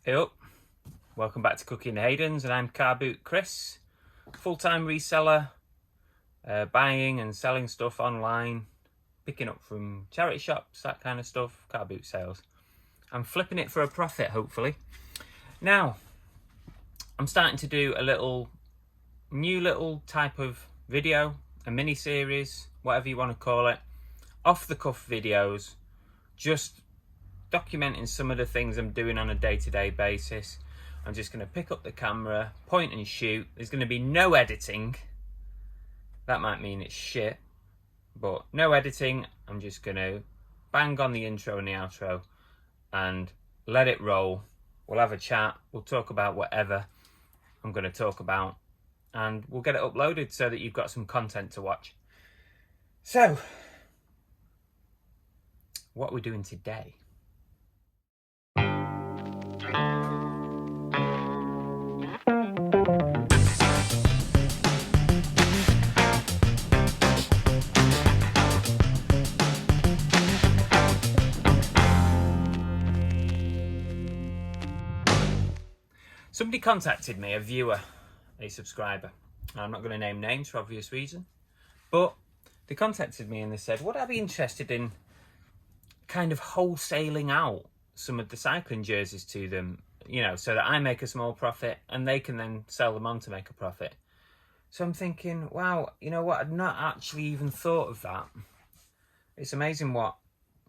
Hey up, welcome back to Cooking the Haydens, and I'm Car Boot Chris, full-time reseller, buying and selling stuff online, picking up from charity shops, that kind of stuff, car boot sales. I'm flipping it for a profit, hopefully. Now, I'm starting to do a new little type of video, a mini series, whatever you want to call it, off the cuff videos, just documenting some of the things I'm doing on a day-to-day basis. I'm just going to pick up the camera, point and shoot. There's going to be no editing. That might mean it's shit, but no editing. I'm just going to bang on the intro and the outro and let it roll. We'll have a chat. We'll talk about whatever I'm going to talk about, and we'll get it uploaded so that you've got some content to watch. So, what are we doing today? Somebody contacted me, a viewer, a subscriber. I'm not going to name names for obvious reason, but they contacted me and they said, would I be interested in kind of wholesaling out some of the cycling jerseys to them, you know, so that I make a small profit and they can then sell them on to make a profit. So I'm thinking, wow, you know what, I'd not actually even thought of that. It's amazing what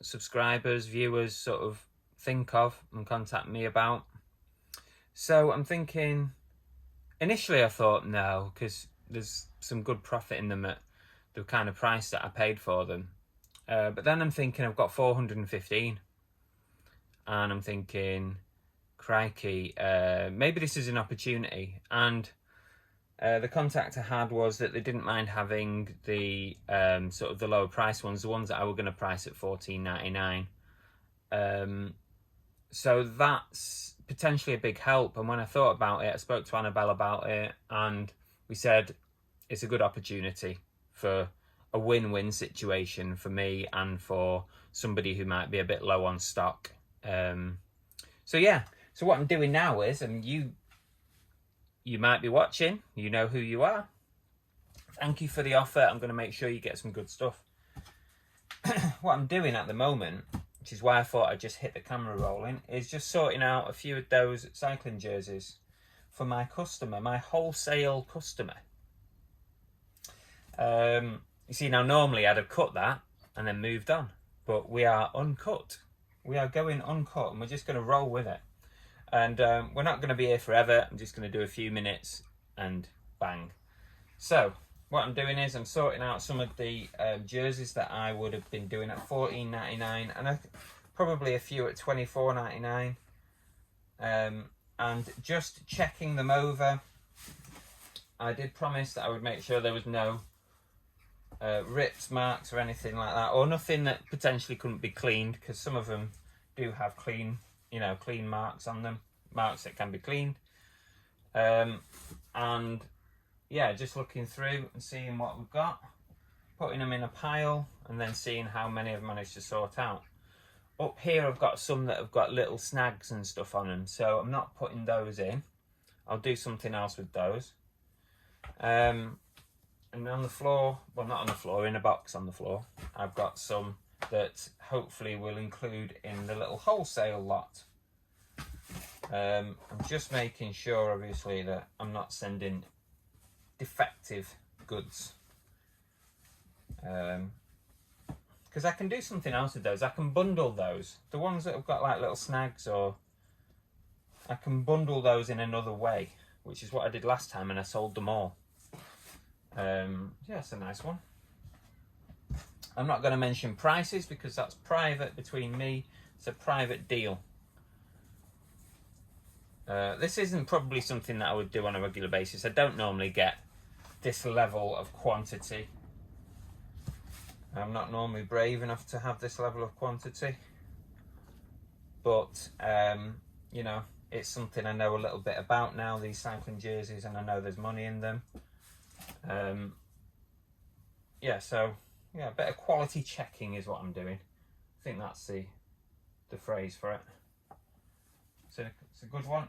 subscribers, viewers sort of think of and contact me about. So I'm thinking, initially I thought no, because there's some good profit in them at the kind of price that I paid for them. But then I'm thinking I've got 415. And I'm thinking, crikey, maybe this is an opportunity. And the contact I had was that they didn't mind having the sort of the lower price ones, the ones that I were going to price at $14.99. So that's potentially a big help. And when I thought about it, I spoke to Annabelle about it, and we said it's a good opportunity for a win-win situation for me and for somebody who might be a bit low on stock. So yeah, so what I'm doing now is, and you might be watching, you know who you are. Thank you for the offer. I'm going to make sure you get some good stuff. What I'm doing at the moment, which is why I thought I'd just hit the camera rolling, is just sorting out a few of those cycling jerseys for my customer, my wholesale customer. You see, now normally I'd have cut that and then moved on, but we are uncut. We are going uncut, and we're just going to roll with it. And we're not going to be here forever. I'm just going to do a few minutes and bang. So what I'm doing is I'm sorting out some of the jerseys that I would have been doing at $14.99, and probably a few at $24.99, and just checking them over. I did promise that I would make sure there was no rips, marks or anything like that, or nothing that potentially couldn't be cleaned, because some of them do have clean marks on them, marks that can be cleaned. And yeah, just looking through and seeing what we've got, putting them in a pile, and then seeing how many I've managed to sort out. Up here I've got some that have got little snags and stuff on them, so I'm not putting those in. I'll do something else with those. And on the floor, well, not on the floor, in a box on the floor, I've got some that hopefully will include in the little wholesale lot. I'm just making sure, obviously, that I'm not sending defective goods, because I can do something else with those. I can bundle those, the ones that have got like little snags, or I can bundle those in another way, which is what I did last time, and I sold them all. Yeah, it's a nice one. I'm not going to mention prices because that's private between me. It's a private deal. This isn't probably something that I would do on a regular basis. I don't normally get this level of quantity. I'm not normally brave enough to have this level of quantity. But, you know, it's something I know a little bit about now, these cycling jerseys, and I know there's money in them. Yeah, so yeah, a bit of quality checking is what I'm doing. I think that's the phrase for it. it's a good one.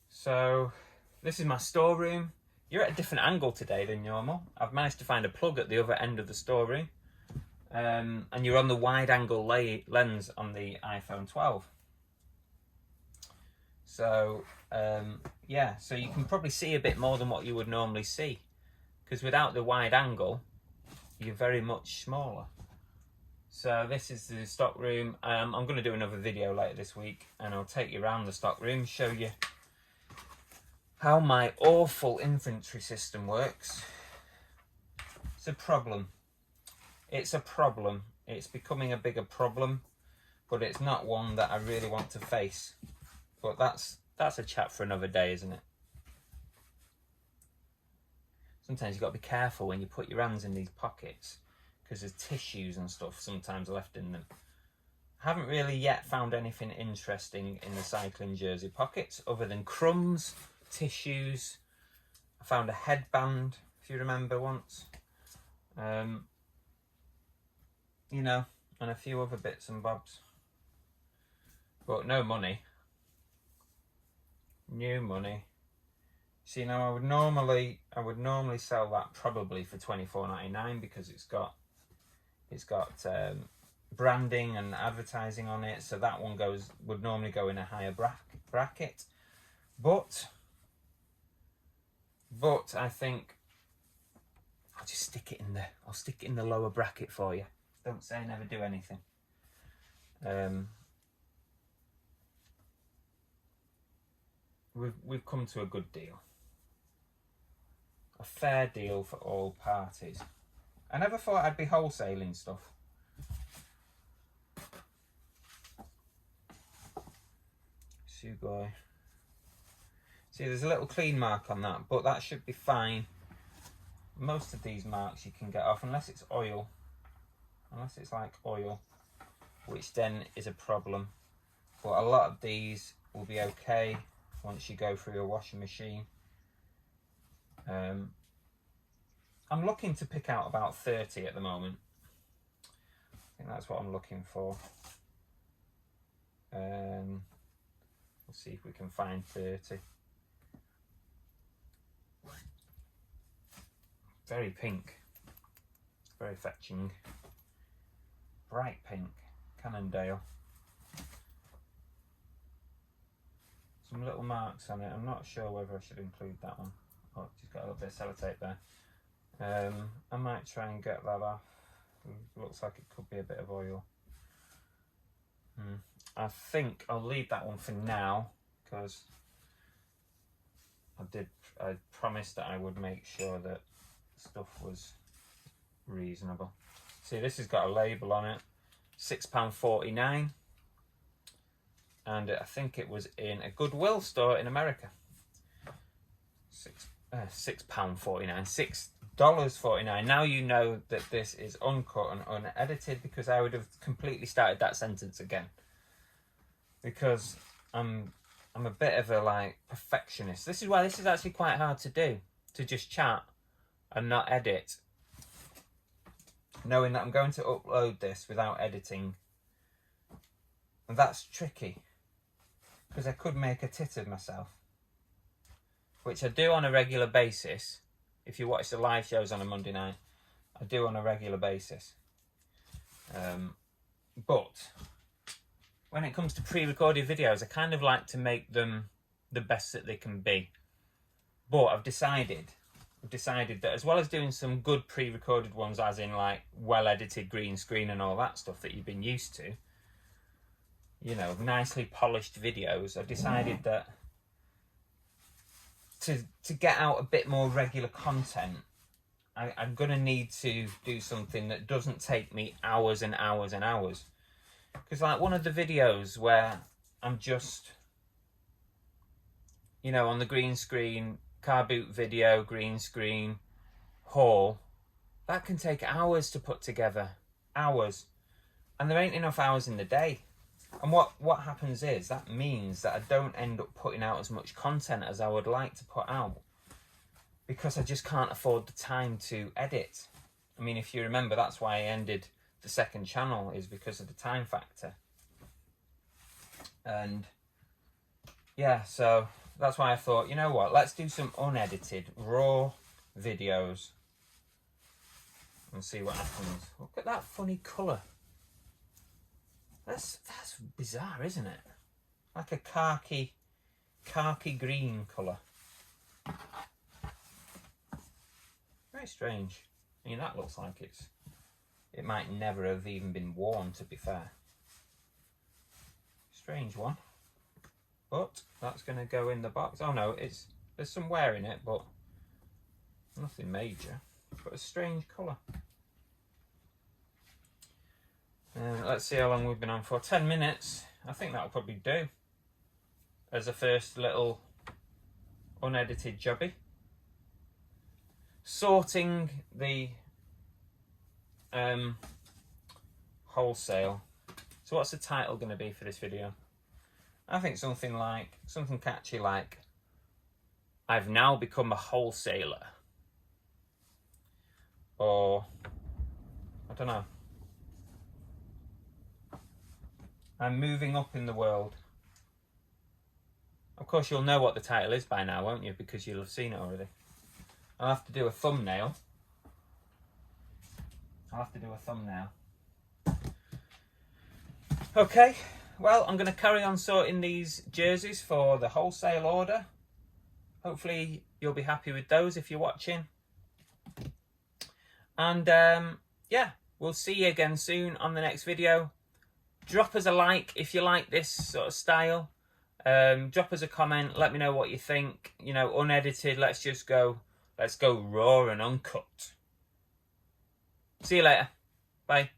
So this is my storeroom. You're at a different angle today than normal. I've managed to find a plug at the other end of the storeroom. And you're on the wide angle lens on the iPhone 12. So yeah, so you can probably see a bit more than what you would normally see, because without the wide angle you're very much smaller. So this is the stock room. I'm going to do another video later this week and I'll take you around the stock room, show you how my awful inventory system works. It's a problem. It's a problem. It's becoming a bigger problem, but it's not one that I really want to face. But that's a chat for another day, isn't it? Sometimes you've got to be careful when you put your hands in these pockets, because there's tissues and stuff sometimes left in them. I haven't really yet found anything interesting in the cycling jersey pockets other than crumbs, tissues. I found a headband, if you remember, once. You know, and a few other bits and bobs. But no money. New money. See, now I would normally sell that probably for $24.99 because it's got branding and advertising on it, so that one would normally go in a higher bracket. But I think I'll just stick it in there. I'll stick it in the lower bracket for you. Don't say never do anything. We've come to a good deal. A fair deal for all parties. I never thought I'd be wholesaling stuff. Sugoi. See, there's a little clean mark on that, but that should be fine. Most of these marks you can get off, unless it's oil. Unless it's like oil, which then is a problem. But a lot of these will be okay once you go through your washing machine. I'm looking to pick out about 30 at the moment. I think that's what I'm looking for. We'll see if we can find 30. Very pink, very fetching. Bright pink, Cannondale. Some little marks on it. I'm not sure whether I should include that one. Oh, just got a little bit of sellotape there. I might try and get that off. Looks like it could be a bit of oil. I think I'll leave that one for now, because I promised that I would make sure that stuff was reasonable. See, this has got a label on it, £6.49, and I think it was in a Goodwill store in America. £6.49, $6.49. Now you know that this is uncut and unedited, because I would have completely started that sentence again. Because I'm a bit of a perfectionist. This is why this is actually quite hard to do, to just chat and not edit. Knowing that I'm going to upload this without editing. And that's tricky, because I could make a tit of myself, which I do on a regular basis. If you watch the live shows on a Monday night, I do on a regular basis. But when it comes to pre-recorded videos, I kind of like to make them the best that they can be. But I've decided that as well as doing some good pre-recorded ones, as in well-edited green screen and all that stuff that you've been used to, you know, nicely polished videos, I've decided that to get out a bit more regular content, I'm going to need to do something that doesn't take me hours and hours and hours. Because one of the videos where I'm just, you know, on the green screen, car boot video, green screen, haul, that can take hours to put together. Hours. And there ain't enough hours in the day. And what happens is, that means that I don't end up putting out as much content as I would like to put out, because I just can't afford the time to edit. I mean, if you remember, that's why I ended the second channel, is because of the time factor. And yeah, so that's why I thought, you know what, let's do some unedited, raw videos and see what happens. Look at that funny colour. That's bizarre, isn't it? Like a khaki green colour. Very strange. I mean, that looks like it might never have even been worn, to be fair. Strange one. But that's going to go in the box. Oh no, there's some wear in it, but nothing major. But a strange colour. Let's see how long we've been on for. 10 minutes. I think that'll probably do as a first little unedited jobby. Sorting the wholesale. So what's the title going to be for this video? I think something catchy like, I've now become a wholesaler. Or, I don't know. I'm moving up in the world. Of course, you'll know what the title is by now, won't you? Because you'll have seen it already. I'll have to do a thumbnail. Okay, well, I'm going to carry on sorting these jerseys for the wholesale order. Hopefully, you'll be happy with those if you're watching. And yeah, we'll see you again soon on the next video. Drop us a like if you like this sort of style. Drop us a comment. Let me know what you think. You know, unedited. Let's go raw and uncut. See you later. Bye.